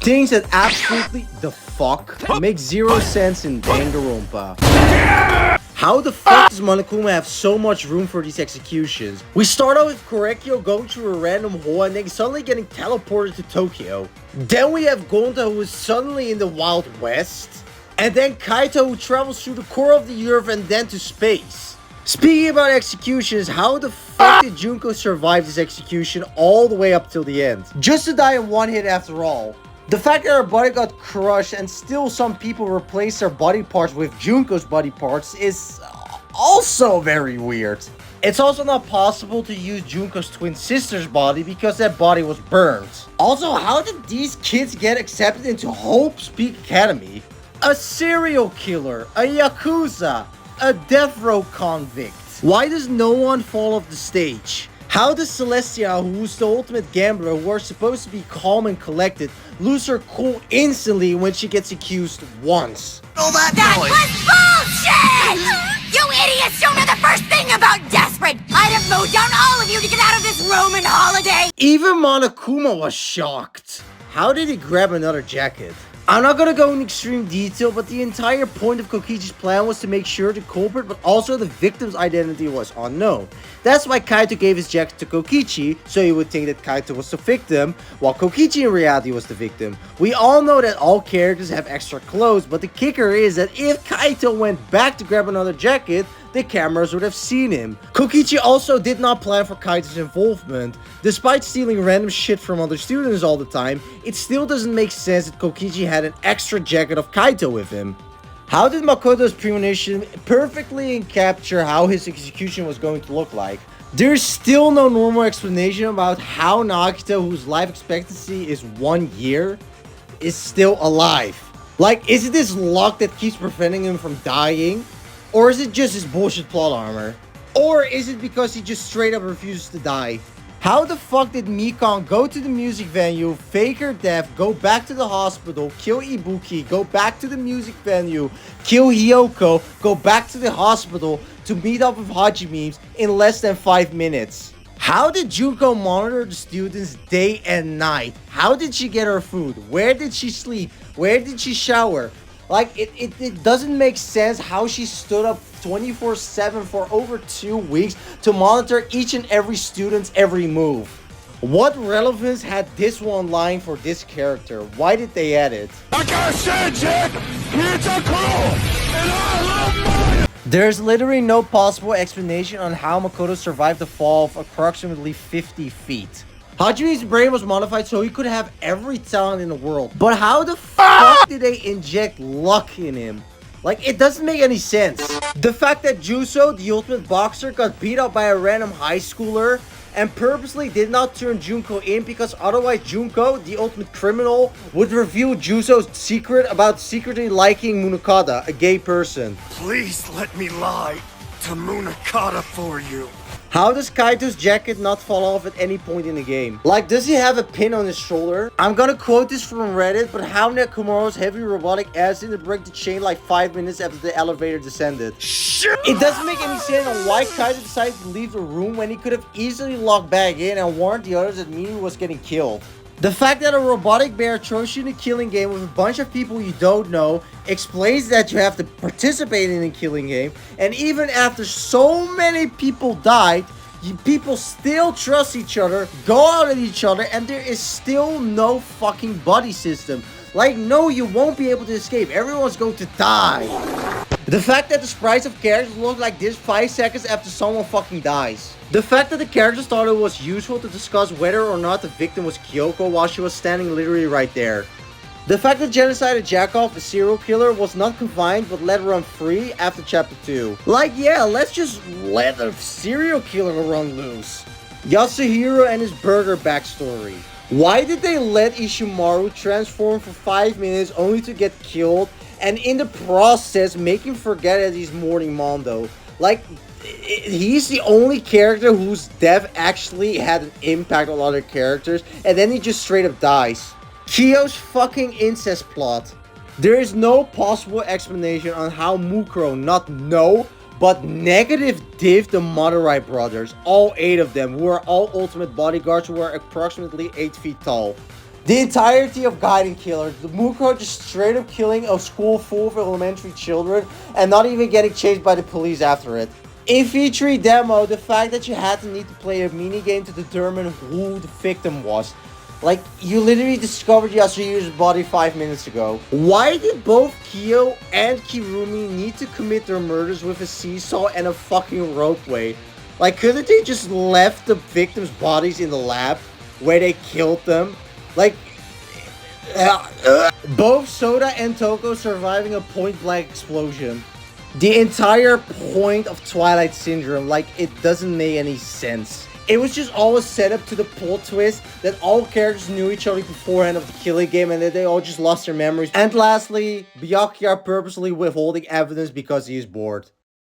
Things that absolutely the fuck make zero sense in Danganronpa. How the fuck does Monokuma have so much room for these executions? We start out with Korekyo going through a random hole and then suddenly getting teleported to Tokyo. Then we have Gonta who is suddenly in the Wild West. And then Kaito who travels through the core of the earth and then to space. Speaking about executions, how the fuck did Junko survive this execution all the way up till the end? Just to die in one hit after all. The fact that her body got crushed and still some people replaced their body parts with Junko's body parts is also very weird. It's also not possible to use Junko's twin sister's body because that body was burned. Also, how did these kids get accepted into Hope's Peak Academy? A serial killer, a yakuza, a death row convict. Why does no one fall off the stage? How does Celestia, who's the ultimate gambler, who are supposed to be calm and collected, lose her cool instantly when she gets accused once? Oh, that was bullshit! You idiots don't know the first thing about desperate! I'd have mowed down all of you to get out of this Roman holiday! Even Monokuma was shocked. How did he grab another jacket? I'm not gonna go in extreme detail, but the entire point of Kokichi's plan was to make sure the culprit, but also the victim's identity was unknown. That's why Kaito gave his jacket to Kokichi, so you would think that Kaito was the victim, while Kokichi in reality was the victim. We all know that all characters have extra clothes, but the kicker is that if Kaito went back to grab another jacket, the cameras would have seen him. Kokichi also did not plan for Kaito's involvement. Despite stealing random shit from other students all the time, it still doesn't make sense that Kokichi had an extra jacket of Kaito with him. How did Makoto's premonition perfectly capture how his execution was going to look like? There's still no normal explanation about how Nagita, whose life expectancy is 1 year, is still alive. Like, is it this luck that keeps preventing him from dying? Or is it just his bullshit plot armor? Or is it because he just straight up refuses to die? How the fuck did Mikan go to the music venue, fake her death, go back to the hospital, kill Ibuki, go back to the music venue, kill Hyoko, go back to the hospital to meet up with Hajime's in less than 5 minutes? How did Junko monitor the students day and night? How did she get her food? Where did she sleep? Where did she shower? Like, it doesn't make sense how she stood up 24/7 for over 2 weeks to monitor each and every student's every move. What relevance had this one line for this character? Why did they add it? Like I said, Jack, it's a cool, and I love mine. There's literally no possible explanation on how Makoto survived the fall of approximately 50 feet. Hajime's brain was modified so he could have every talent in the world. But how the fuck did they inject luck in him? Like, it doesn't make any sense. The fact that Juso, the ultimate boxer, got beat up by a random high schooler and purposely did not turn Junko in because otherwise Junko, the ultimate criminal, would reveal Juso's secret about secretly liking Munakata, a gay person. Please let me lie to Munakata for you. How does Kaito's jacket not fall off at any point in the game? Like, does he have a pin on his shoulder? I'm gonna quote this from Reddit, but how did Kumoro's heavy robotic ass didn't break the chain like 5 minutes after the elevator descended? It doesn't make any sense on why Kaito decided to leave the room when he could have easily locked back in and warned the others that Mimi was getting killed. The fact that a robotic bear throws you in a killing game with a bunch of people you don't know explains that you have to participate in a killing game, and even after so many people died, people still trust each other, go out at each other, and there is still no fucking buddy system. Like, no, you won't be able to escape. Everyone's going to die. The fact that the sprites of characters look like this 5 seconds after someone fucking dies. The fact that the characters thought it was useful to discuss whether or not the victim was Kyoko while she was standing literally right there. The fact that Genocide Jackoff, a serial killer, was not confined but let run free after chapter 2. Like, yeah, let's just let a serial killer run loose. Yasuhiro and his burger backstory. Why did they let Ishimaru transform for 5 minutes only to get killed and in the process make him forget that he's Morning Mondo? Like, he's the only character whose death actually had an impact on other characters, and then he just straight up dies. Kyo's fucking incest plot. There is no possible explanation on how Mukuro not know, but negative div the Madurai brothers, all 8 of them, who are all ultimate bodyguards who are approximately 8 feet tall. The entirety of Gaiden Killers, the Mukuro just straight up killing a school full of elementary children and not even getting chased by the police after it. In V3 demo, the fact that you had to need to play a minigame to determine who the victim was. Like, you literally discovered Yasuhira's body 5 minutes ago. Why did both Kyo and Kirumi need to commit their murders with a seesaw and a fucking ropeway? Like, couldn't they just left the victims' bodies in the lab where they killed them? Like, both Soda and Toko surviving a point-blank explosion. The entire point of Twilight Syndrome, like, it doesn't make any sense. It was just always set up to the plot twist that all characters knew each other beforehand of the killing game and that they all just lost their memories. And lastly, Byakuya purposely withholding evidence because he is bored.